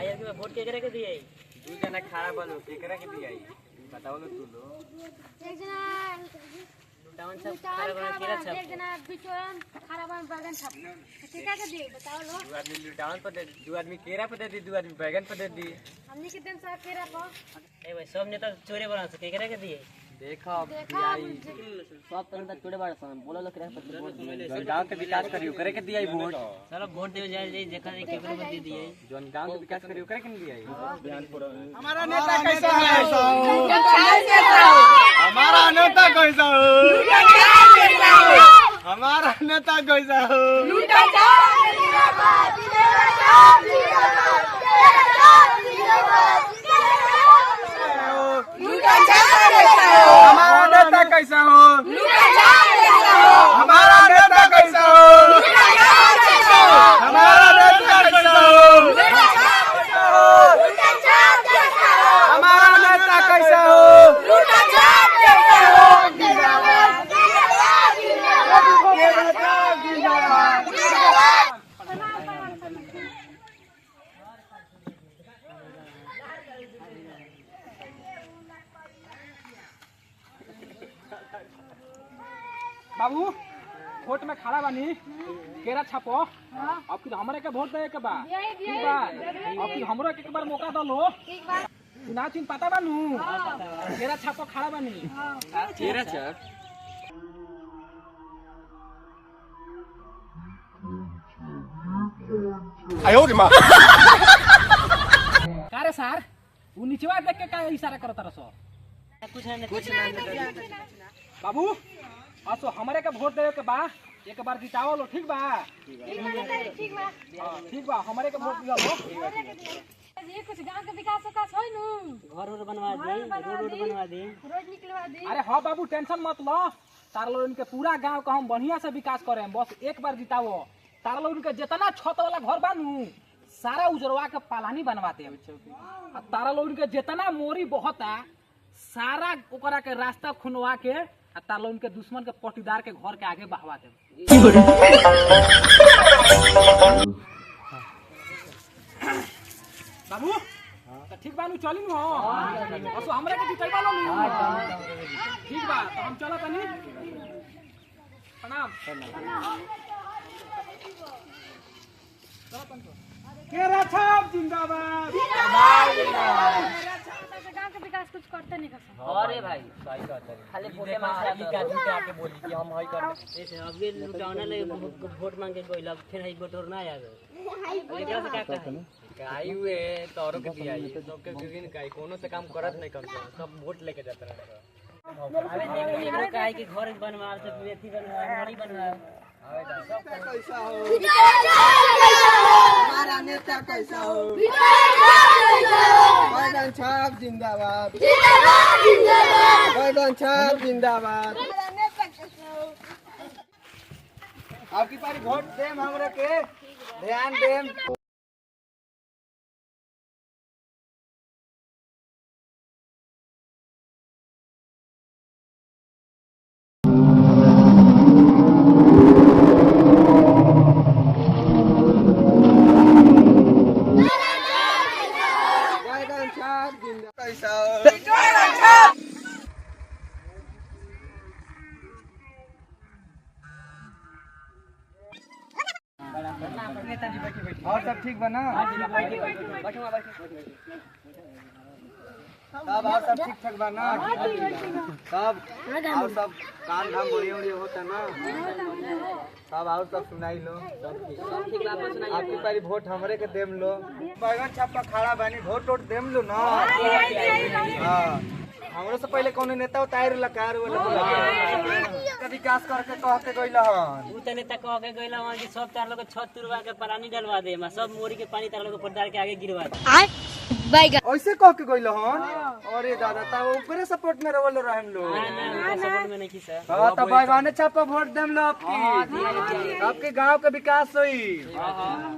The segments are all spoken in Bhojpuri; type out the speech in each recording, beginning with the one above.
आया के वोट केकरे के दिए? दू जना खड़ा बनो केकरा के दिया बताओ लो तू लो। एक जना टाउन सब खड़ा बना केरा छप। एक जना बिचौन खड़ा बन बैगन छप। केकरा के दिए बताओ लो। दू आदमी लुटावन पर दे, दू आदमी केरा पर दे दी, दू आदमी बैगन पर दे दी। हमनी के दिन सब केरा पर ए भाई सब नेता चोरे बना से केकरे के दिए? देखो दियाई सब तो नेता चोरे बड़ा सन बोलो लोग केकरे पर वोट दिए? जोन गांव के विकास करियो करे के दिया वोट। चलो वोट दे जाए देखा जाए केकरे को दे दिए। जोन गांव के विकास करियो करे के नहीं दिया। हमारा नेता कैसा है? हमारा नेता कैसा हो? हमारा नेता कैसा हो? हमारा नेता कैसा हो? हमारा नेता कैसा हो? हमारा नेता कैसा हो? हमारा नेता कैसा हो? बाबू वोट में खड़ा बानी केरा छापो अब फिर हमारे के वोट दे के बा ठीक बा अब फिर हमरो एक बार मौका दलो ठीक बा ना चिन पता बानू केरा छापो खड़ा बानी केरा छप आयो रे मां का रे सर वो नीचवा देख के का इशारा करत रसो कुछ नहीं बाबू असो हमारे के वोट देवे के बा एक बार जिताओ लो ठीक बा ठीक बा ठीक बा हमारे के वोट दिया लो ये कुछ गांव के विकास होई नु घर बनवा दी रोड बनवा दी रोड निकलवा दी। अरे हाँ बाबू टेंशन मत लो तार लोग इनके पूरा गांव का हम बढ़िया से विकास करें बस एक बार जिताओ तार लोग इनके जितना छत वाला घर बानू सारा उजरवा के पालानी बनवाते हैं तारा लोग इनके जितना मोरी बहता सारा ओकरा के रास्ता खुनवा के तार लोग इनके दुश्मन के पटीदार के घर के आगे बहवा दे। बाबू तो ठीक बानू चली नु असो हमरे के जितैबा लो नु ठीक बा तो हम चला तनी प्रणाम केरा छाप जिंदाबाद गांव के विकास कुछ करते नहीं कर अरे भाई सही कहता है खाली वोटे मांग आके बोली कि हम हई कर ऐसे अबे लुटावना ले वोट मांग के कोई फिर हई वोट और ना आया एकरा से का कहे काई हुए तोरो के दिया सबके गिरिन काई कोनो से काम करत नहीं कम सब वोट लेके जात रहे। अबे देखो काहे के घर बनवा से मेथी बनवा नाली बनवा कैसा हो? हमारा नेता कैसा हो? बैगन छाप जिंदाबाद, बैगन छाप जिंदाबाद। आपकी पारी वोट देम हमरे के ध्यान देम। बैगन छाप जिंदाबाद कैसा हो? और सब ठीक बना? सब और सब ठीक ठाक बना? सब और सब काम धाम बढ़िया बढ़िया होता ना? सब और सब सुनाई लो। आपकी पारी वोट हमरे के देम लो। बैगन छापा खड़ा बानी वोट वोट देम लो ना? हाँ हमरो से पहले कौन नेता उतार लकार वाला विकास करके कह के गइल हन उ तने तक कह के गइला वहां कि सब तार लोग छत तुरवा के पानी डलवा दे सब मोरी के पानी तार लोग पड़दार के आगे गिरवा दे ऐसे कह के गइल हन। अरे दादा ता ऊपरे सपोर्ट में रहल रहम लो। ना सपोर्ट में नहीं की सर हां त बैगन छापा वोट देम लो आपकी आपके गांव का विकास होई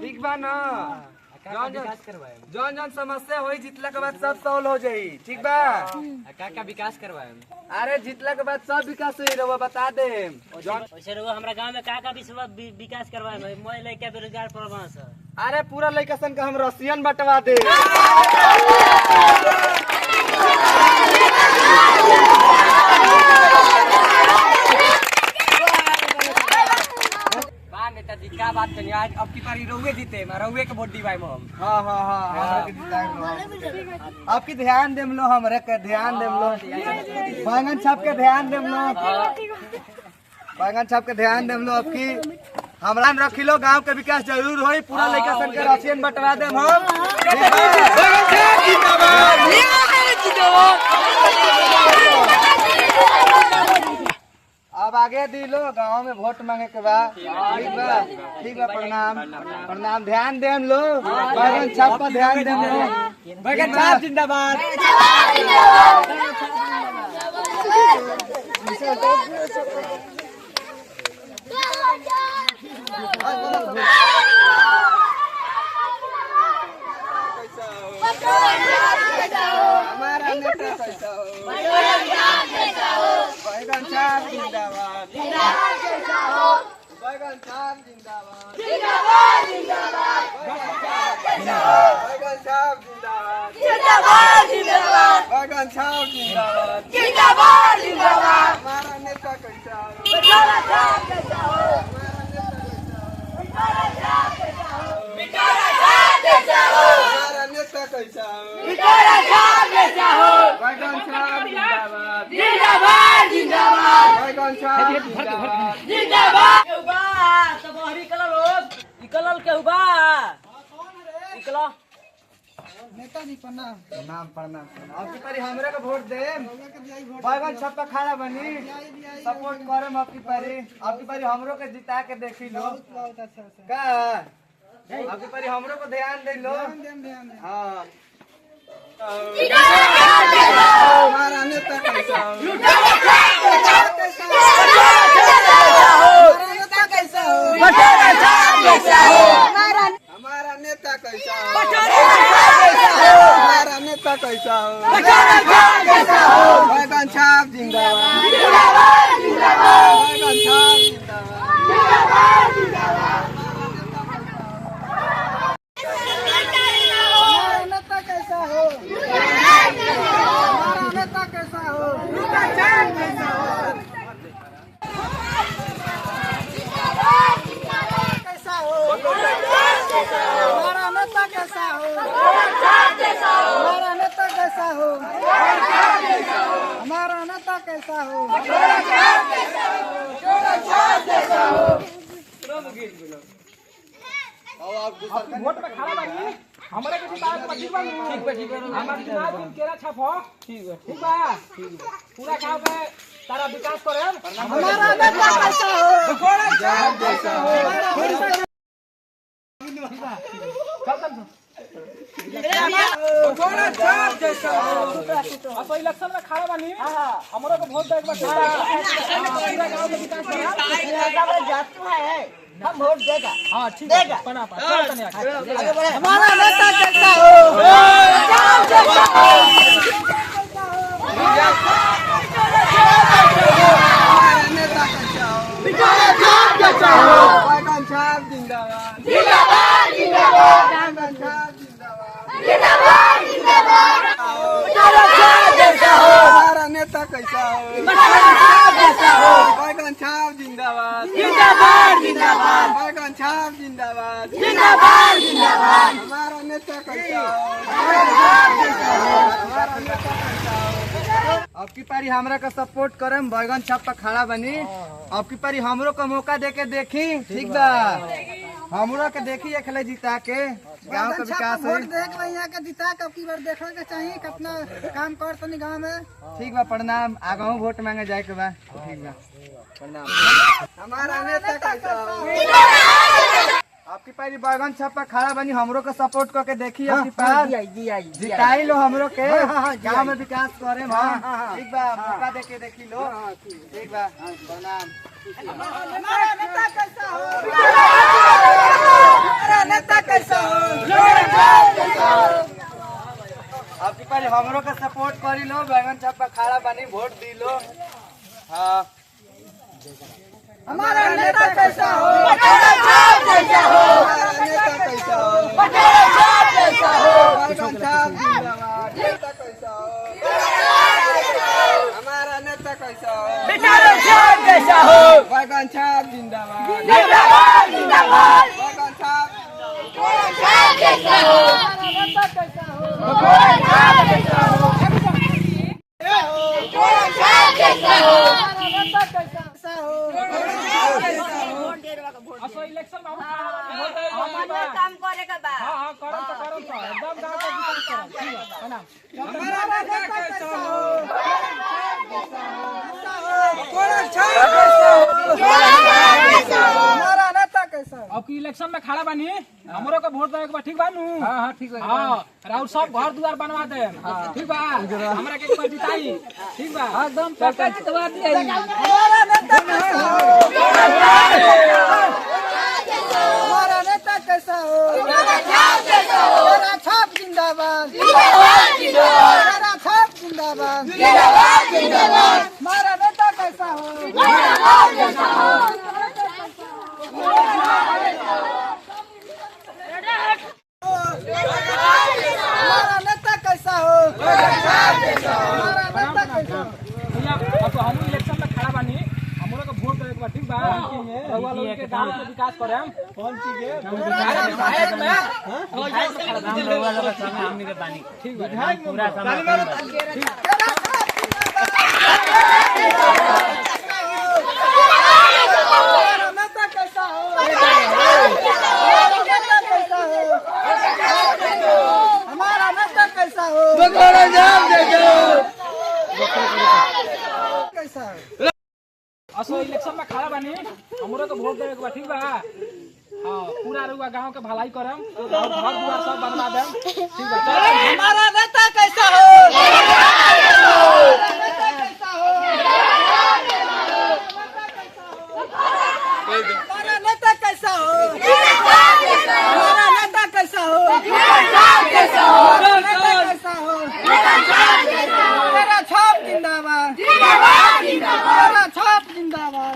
ठीक बा ना? विकास करवाए जौन जौन समस्या होई जितला के बाद सब सॉल्व हो जाई ठीक बा? का विकास करवाए अरे जितला के बाद सब विकास होई रहुआ बता दे। वैसे रहो हमरा गांव में का विकास करवाए मैं लेके बेरोजगार पड़वा सर अरे पूरा लड़का सन का हम रसियन बंटवा दे। नेताजी क्या बात करिए, आज अब की पारी रहुए जीते, रहुए के वोट दिवाए हम। हाँ हाँ हाँ आपकी ध्यान देम लो, हमरे के ध्यान देम लो, बैंगन छाप के ध्यान देम लो, बैंगन छाप के ध्यान देम लो। आपकी हमरा रखी लो, गांव के विकास जरूर होई, पूरा लड़का सन के राशन बंटवा देम हम। अब आगे दी लो, गांव में वोट मांगे के बाद। ठीक बा, प्रणाम प्रणाम। ध्यान देम लो, बैंगन छाप पर ध्यान देम लो। बैंगन छाप जिंदाबाद। हमारा नेता कैसा हो, बैंगन छाप जिंदाबाद, बैंगन छाप जिंदाबाद, बैंगन छाप जिंदाबाद, बैंगन छाप जिंदाबाद। हमारा नेता कैसा हो, हमारा नेता कैसा हो, बैंगन छाप जिंदाबाद, बैंगन छाप जिंदाबाद। नेताजी प्रणाम प्रणाम प्रणाम। आपकी पारी हमरे का वोट दे, बैंगन छाप पर खड़ा बनी, सपोर्ट करम। आपकी पारी हमरो के जिता के देखी लो का। आपकी पारी हमरो को ध्यान दे लो। हाँ हमारा नेता कैसा हो, हमारा नेता कैसा हो, हमारा नेता कैसा हो, बैंगन छाप जिंदाबाद, बैंगन छाप जिंदाबाद। हमारा नेता कैसा हो, हमारा नेता कैसा हो, हमारा नेता कैसा हो, हमारा नेता कैसा हो, हमारा नेता कैसा हो। वोट में खड़ा बानी, हमरे के जिताए के ठीक बा। हमार जिताए दिन केरा छाप हो। ठीक बा। पूरा गांव के तारा विकास करे। हमारा नेता कैसा हो, अब इलेक्शन में खड़ा बानी, हमरो को वोट दे के पूरा गांव के विकास करे। हम वोट देगा। हाँ ठीक है, पना हमारा नेता कैसा हो, बैंगन छाप जिंदाबाद, बैंगन छाप जिंदाबाद। हमारा नेता कैसा हो, बैंगन छाप जिंदाबाद, बैंगन छाप जिंदाबाद। हमारा नेता कैसा हो, आपकी पारी हमरा का सपोर्ट करम, बैगन छाप पर खड़ा बनी। आपकी पारी हमरो का मौका दे के देखी। ठीक बा, हमरो के देखी अखले जिता के गांव का विकास हो। देख यहाँ के जिता के की बार देखा के चाहिए कितना काम कर तनी गांव में। ठीक बा, प्रणाम। आगाऊ वोट मांगे जाए के बा। ठीक बा, प्रणाम। हमारा नेता कैसा हो, आपकी पारी बैगन छाप पर खड़ा बनी, हमरो के सपोर्ट करके देखी। आपकी पास जिताई लो हमरो के, गांव में विकास करे। ठीक बा, मौका दे के देखी लो। ठीक बा, प्रणाम। हमारा नेता कैसा हो, हमारा नेता कैसा हो, आपकी पारी हमरो के सपोर्ट करी लो, बैगन छाप पर खड़ा बनी, वोट दी लो। हाँ हमारा नेता कैसा हो? हमारा नेता कैसा हो? बैगन छाप जिंदाबाद। नेता कैसा हो? हमारा नेता कैसा हो? बैगन छाप जिंदाबाद। बैगन छाप असो इलेक्शन में काम करे का बा हां हां करम तो एकदम गांव का विकास करम ठीक है ना हमारा नेता कैसा हो? हमारा नेता कैसा हो? अब की इलेक्शन में खड़ा बानी हमरो को वोट देवे के बा ठीक बा नु हां ठीक बा हां राउर सब घर दुआर बनवा दे ठीक बा हमरा के एक बार जिताई ठीक बा एकदम पक्का जितवा दिया हमारा नेता कैसा हो? हमारा नेता कैसा हो? मेरा छाप जिंदाबाद। मेरा छाप जिंदाबाद। हमारा नेता कैसा हो? हमारा नेता कैसा हो? हमारा नेता कैसा हो? भैया अब हम इलेक्शन में खड़ा बानी हमरो को वोट देवे के बा ठीक बा रउआ लोग के गांव के विकास करम कौन चीज के विधायक में रउआ लोग संगे हमनी के बानी ठीक बा पूरा समय हमारा नेता कैसा हो? हमारा नेता कैसा हो? कैसा हो? असो इलेक्शन में खड़ा बानी हमरो को वोट देवे के बा ठीक बा हां पूरा रउआ गांव के भलाई करम और घर दुआर सब बनवा देम ठीक बा चल हमारा नेता कैसा हो? हमारा नेता कैसा हो? हमारा नेता कैसा हो? हमारा नेता कैसा हो? मेरा छाप जिंदाबाद। मेरा छाप जिंदाबाद।